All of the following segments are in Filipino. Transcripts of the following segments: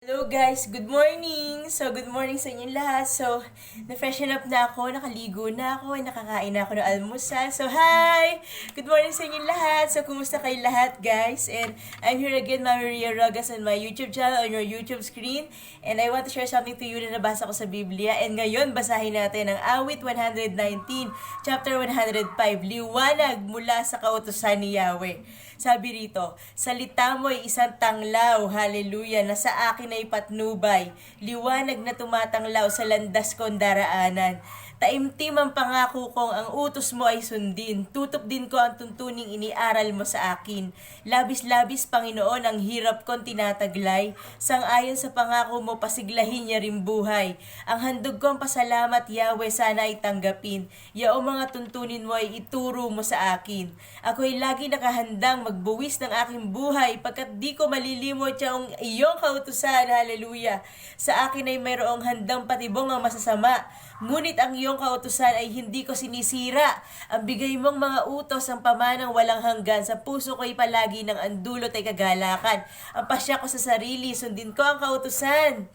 Hello guys, good morning! So, good morning sa inyong lahat. So, na-freshen up na ako, nakaligo na ako, nakakain na ako ng almusal. So, hi! Good morning sa inyong lahat. So, kumusta kayo lahat guys? And I'm here again, Mami Maria Rogas on my YouTube channel, on your YouTube screen. And I want to share something to you na nabasa ko sa Biblia. And ngayon, basahin natin ang Awit 119, chapter 105, Liwanag mula sa kautusan ni Yahweh. Sabi rito, salita mo ay isang tanglaw, hallelujah, na sa akin ay patnubay, liwanag na tumatanglaw sa landas kong daraanan. Taimtim ang pangako kong ang utos mo ay sundin, tutok din ko ang tuntuning iniaral mo sa akin. Labis-labis, Panginoon, ang hirap kong tinataglay, sang-ayon sa pangako mo pasiglahin niya rin buhay. Ang handog kong pasalamat, Yahweh, sana ay tanggapin, yaong mga tuntunin mo ay ituro mo sa akin. Ako'y lagi nakahandang magbuwis ng aking buhay pagkat di ko malilimot yung iyong kautusan, hallelujah. Sa akin ay mayroong handang patibong ang masasama, ngunit ang iyong kautusan ay hindi ko sinisira. Ang bigay mong mga utos ang pamanang walang hanggan, sa puso ko'y palagi ng andulot ay kagalakan. Ang pasya ko sa sarili, sundin ko ang kautusan.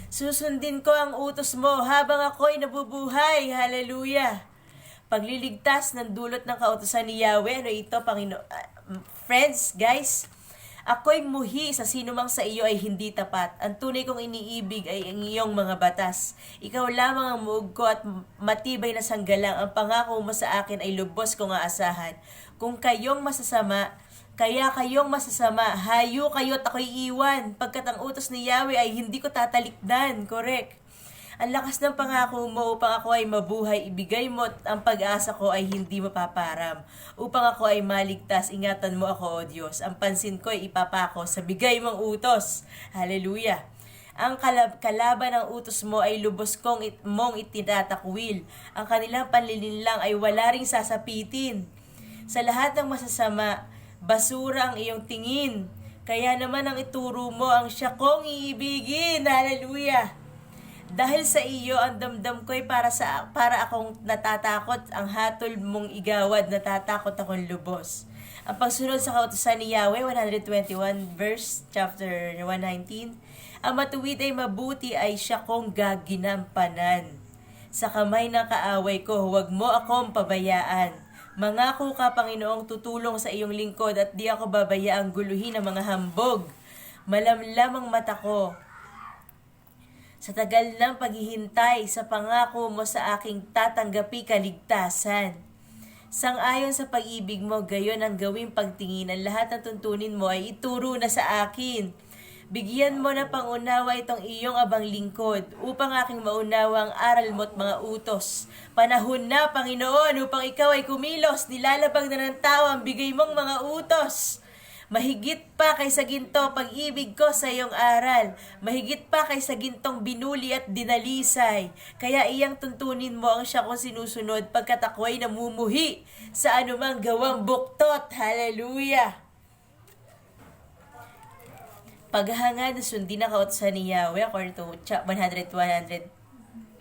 Susundin ko ang utos mo habang ako'y nabubuhay, hallelujah. Pagliligtas ng dulot ng kautusan ni Yahweh. Ano ito, friends, guys? Ako'y muhi sa sinumang sa iyo ay hindi tapat. Ang tunay kong iniibig ay ang iyong mga batas. Ikaw lamang ang muog ko at matibay na sanggalang. Ang pangako mo sa akin ay lubos kong aasahan. Kung kayong masasama, hayo kayo't ako'y iwan. Pagkat ang utos ni Yahweh ay hindi ko tatalikdan. Correct. Ang lakas ng pangako mo upang ako ay mabuhay, ibigay mo at ang pag-asa ko ay hindi mapaparam. Upang ako ay maligtas, ingatan mo ako, O Diyos. Ang pansin ko ay ipapako sa bigay mong utos. Hallelujah. Ang kalaban ng utos mo ay lubos mong itinatakwil. Ang kanilang panlilinlang ay wala ring sasapitin. Sa lahat ng masasama, basura ang iyong tingin. Kaya naman ang ituro mo ang siya kong iibigin. Hallelujah. Dahil sa iyo, ang damdam ko'y para akong natatakot, ang hatol mong igawad, natatakot akong lubos. Ang pagsunod sa kautusan ni Yahweh, 121 verse, chapter 119, ang matuwid ay mabuti ay siya kong gaginampanan. Sa kamay ng kaaway ko, huwag mo akong pabayaan. Mangako ka, Panginoong, tutulong sa iyong lingkod at di ako babayaang guluhin ng mga hambog. Malamlam ang mata ko sa tagal ng paghihintay sa pangako mo sa aking tatanggapi kaligtasan. Sang-ayon sa pag-ibig mo, gayon ang gawing pagtingin. Ang lahat ng tuntunin mo ay ituro na sa akin. Bigyan mo na pangunawa itong iyong abang lingkod upang aking maunawa ang aral mo at mga utos. Panahon na, Panginoon, upang ikaw ay kumilos. Nilalabag na ng tao ang bigay mong mga utos. Mahigit pa kaysa ginto pag-ibig ko sa iyong aral. Mahigit pa kaysa gintong binuli at dinalisay. Kaya iyang tuntunin mo ang siya kong sinusunod pagkat ako'y namumuhi sa anumang gawang buktot. Hallelujah! Paghahanga na sundin na kautusan ni Yahweh according to 100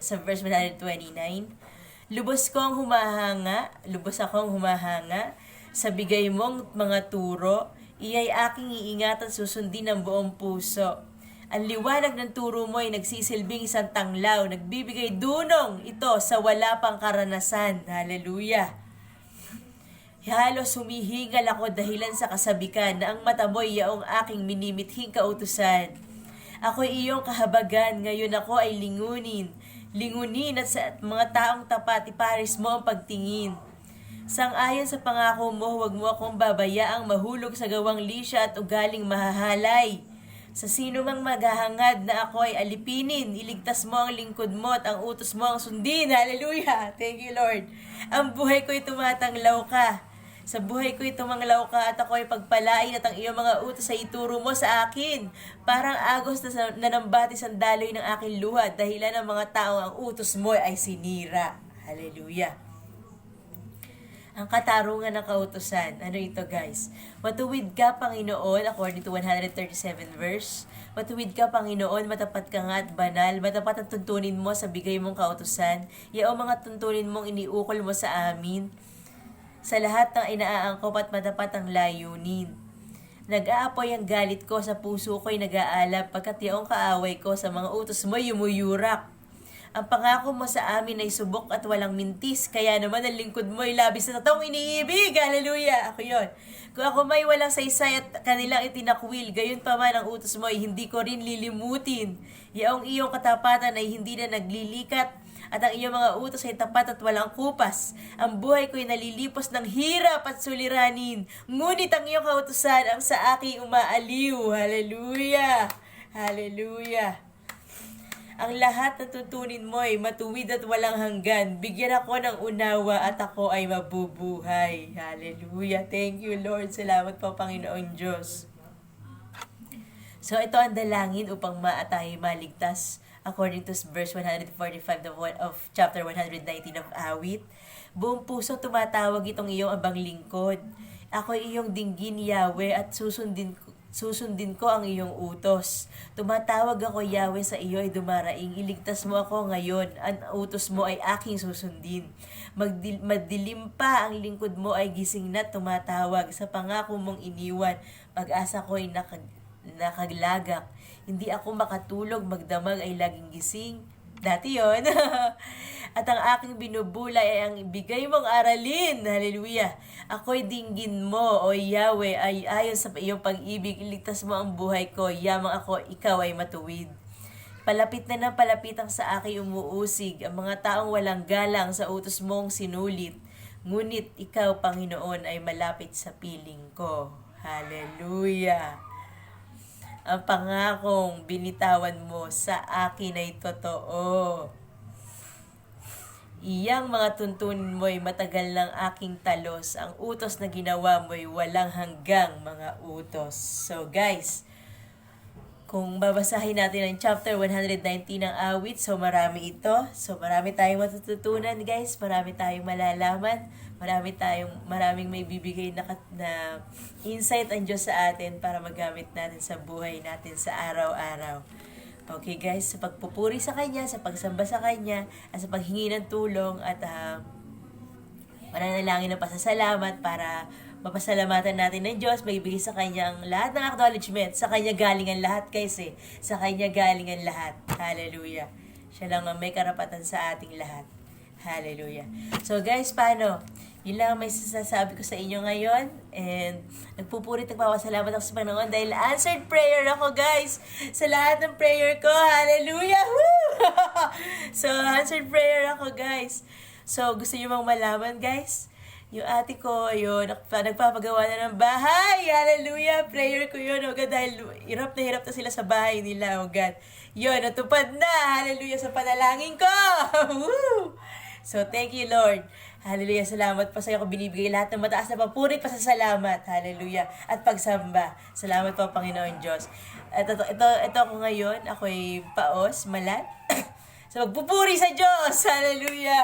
sa verse 129. Lubos akong humahanga sa bigay mong mga turo. Iya'y aking iingatan, susundin ng buong puso. Ang liwanag ng turo mo ay nagsisilbing isang tanglaw, nagbibigay dunong ito sa wala pang karanasan. Hallelujah! Halos humihingal ako dahilan sa kasabikan na ang mata mo'y yaong aking minimithing kautusan. Ako'y iyong kahabagan, ngayon ako ay lingunin at sa mga taong tapat iparis mo ang pagtingin. Sang-ayon sa pangako mo, huwag mo akong babayaang mahulog sa gawang lisya at ugaling mahahalay. Sa sino mang maghahangad na ako ay alipinin, iligtas mo ang lingkod mo at ang utos mo ang sundin. Hallelujah! Thank you, Lord. Ang buhay ko'y tumatanglaw ka. Sa buhay ko'y tumanglaw ka at ako ay pagpalain at ang iyong mga utos ay ituro mo sa akin. Parang agos na nanambati ang daloy ng aking luha dahilan ng mga taong ang utos mo ay sinira. Hallelujah! Ang katarungan ng kautusan. Ano ito guys? Matuwid ka, Panginoon, according to 137 verse. Matuwid ka, Panginoon, matapat ka nga at banal. Matapat ang tuntunin mo sa bigay mong kautusan. Yaong mga tuntunin mong iniukol mo sa amin. Sa lahat ng inaaangkop at matapat ang layunin. Nag-aapoy ang galit ko, sa puso ko'y nag-aalab, pagkat yaong kaaway ko sa mga utos mo yumuyurak. Ang pangako mo sa amin ay subok at walang mintis, kaya naman ang lingkod mo ay labis na taong iniibig. Hallelujah! Ako yon. Kung ako may walang saysay at kanilang itinakwil, gayon pa man ang utos mo ay hindi ko rin lilimutin. Yaong iyong katapatan ay hindi na naglilikat, at ang iyong mga utos ay tapat at walang kupas. Ang buhay ko'y nalilipos ng hirap at suliranin, ngunit ang iyong kautusan ang sa aking umaaliw. Hallelujah! Hallelujah! Ang lahat na tutunin mo ay matuwid at walang hanggan. Bigyan ako ng unawa at ako ay mabubuhay. Hallelujah! Thank you, Lord. Salamat po, Panginoon Diyos. So, ito ang dalangin upang tayo maligtas. According to verse 145 of chapter 119 of Awit. Buong puso tumatawag itong iyong abang lingkod. Ako ay iyong dinggin, Yahweh, at susundin ko ang iyong utos. Tumatawag ako, Yahweh, sa iyo ay dumaraing. Iligtas mo ako ngayon. Ang utos mo ay aking susundin. Madilim pa ang lingkod mo ay gising na tumatawag. Sa pangako mong iniwan, pag-asa ko ay nakaglagak. Hindi ako makatulog, magdamag ay laging gising. Dati yon. At ang aking binubulay ay ang ibigay mong aralin. Hallelujah. Ako'y dinggin mo, o Yahweh, ay ayon sa iyong pag-ibig. Iligtas mo ang buhay ko. Yamang ako, ikaw ay matuwid. Palapit na ng palapit ang sa aking umuusig. Ang mga taong walang galang sa utos mong sinulit. Ngunit ikaw, Panginoon, ay malapit sa piling ko. Hallelujah. Ang pangakong binitawan mo sa akin ay totoo. Iyang mga tuntunin mo ay matagal ng aking talos. Ang utos na ginawa mo ay walang hanggang mga utos. So guys, kung babasahin natin ang chapter 119 ng Awit, so marami ito. So marami tayong matututunan, guys. Marami tayong malalaman. Maraming may bibigay na insight ang Diyos sa atin para magamit natin sa buhay natin sa araw-araw. Okay guys, sa pagpupuri sa Kanya, sa pagsamba sa Kanya, at sa paghingi ng tulong, at mananalangin ng pasasalamat para mapasalamatan natin ng Diyos, maibigay sa Kanya ang lahat ng acknowledgement. Sa Kanya galing ang lahat, guys eh. Sa Kanya galing ang lahat. Hallelujah. Siya lang ang may karapatan sa ating lahat. Hallelujah. So guys, paano? Yun lang may sasabi ko sa inyo ngayon. And nagpupurit, nagpapasalamat ako sa Panginoon dahil answered prayer ako, guys. Sa lahat ng prayer ko. Hallelujah! Woo! So, answered prayer ako, guys. So, gusto nyo bang malaman, guys? Yung ate ko, yun, nagpapagawa na ng bahay. Hallelujah! Prayer ko yun, oh God, dahil hirap na sila sa bahay nila, oh God. Yun, natupad na. Hallelujah sa panalangin ko. Woo! So, thank you, Lord. Hallelujah. Salamat po sa iyo ko binibigay lahat ng mataas na papurit pa sa salamat. Hallelujah. At pagsamba. Salamat po, Panginoon Diyos. At ito ako ngayon. Ako'y paos, malat. So, magpupuri sa Diyos. Hallelujah.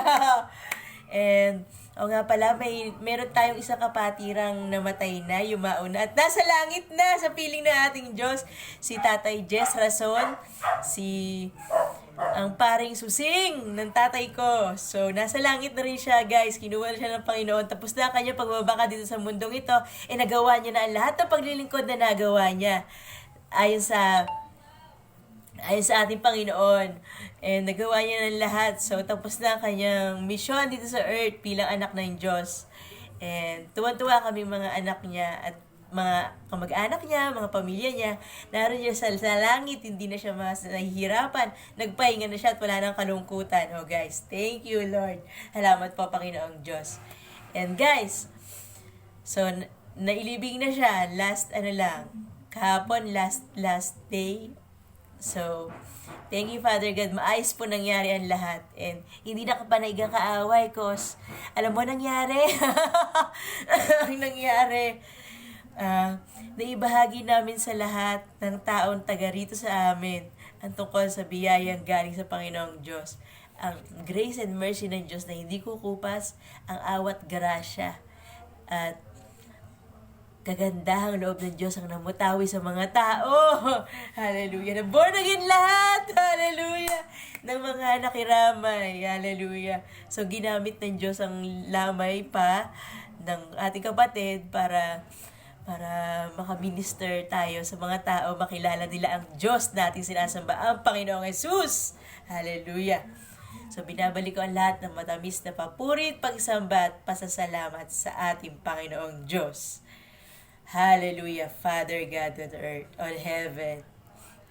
And, nga pala, meron tayong isang kapatirang namatay na, yumao na, at nasa langit na, sa piling ng ating Diyos, si Tatay Jess Rason, ang paring susing ng tatay ko. So, nasa langit na rin siya, guys. Kinuha na siya ng Panginoon. Tapos na ang kanya pagbabaka dito sa mundong ito, nagawa niya na ang lahat ng paglilingkod na nagawa niya. Ayon sa ating Panginoon. And nagawa niya ng lahat. So, tapos na ang kanyang mission dito sa earth bilang anak ng Diyos. And tuwan-tuwa kami mga anak niya at mga kamag-anak niya, mga pamilya niya. Naroon niya sa langit, hindi na siya mas nahihirapan. Nagpahinga na siya at wala nang kalungkutan. Oh guys, thank you Lord. Salamat po, Panginoong Diyos. And guys, so nailibing na siya kahapon, last day. So, thank you, Father God. Maayos po nangyari ang lahat. And hindi na kapanaig ang kaaway, cause alam mo nangyari? Ang nangyari, naibahagi namin sa lahat ng taong taga rito sa amin ang tungkol sa biyayang galing sa Panginoong Diyos. Ang grace and mercy ng Diyos na hindi kukupas, ang awat grasya at kagandahang loob ng Diyos ang namutawi sa mga tao. Hallelujah. Na born again lahat. Hallelujah. Ng mga nakiramay. Hallelujah. So, ginamit ng Diyos ang lamay pa ng ating kapatid para para makaminister tayo sa mga tao, makilala nila ang Diyos nating sinasamba, ang Panginoong Jesus. Hallelujah! So, binabalik ko ang lahat ng matamis na papurit, pagsamba at pasasalamat sa ating Panginoong Diyos. Hallelujah, Father God on earth, on heaven.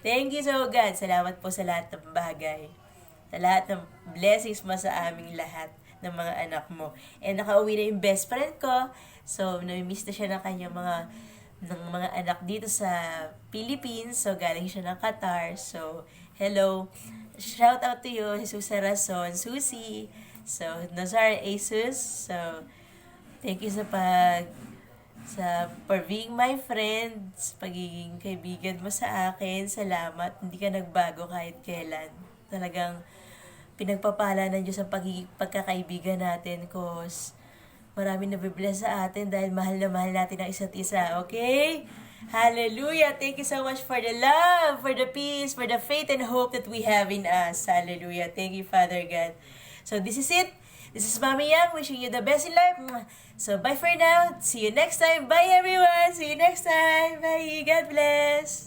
Thank you so God. Salamat po sa lahat ng bagay. Sa lahat ng blessings mo sa aming lahat ng mga anak mo. And nakauwi na yung best friend ko. So, nami-miss na siya ng kanyang mga anak dito sa Philippines. So, galing siya ng Qatar. So, hello. Shout out to you, Jesus Sarason, Susie. So, Nazar Asus. So, thank you for being my friend, sa pagiging kaibigan mo sa akin. Salamat. Hindi ka nagbago kahit kailan. Talagang pinagpapala ng Diyos ang pagkakaibigan natin, cause marami na bibless sa atin dahil mahal na mahal natin ang isa't isa. Okay? Hallelujah! Thank you so much for the love, for the peace, for the faith and hope that we have in us. Hallelujah! Thank you, Father God. So this is it. This is Mami Yang wishing you the best in life. So bye for now. See you next time. Bye everyone. See you next time. Bye. God bless.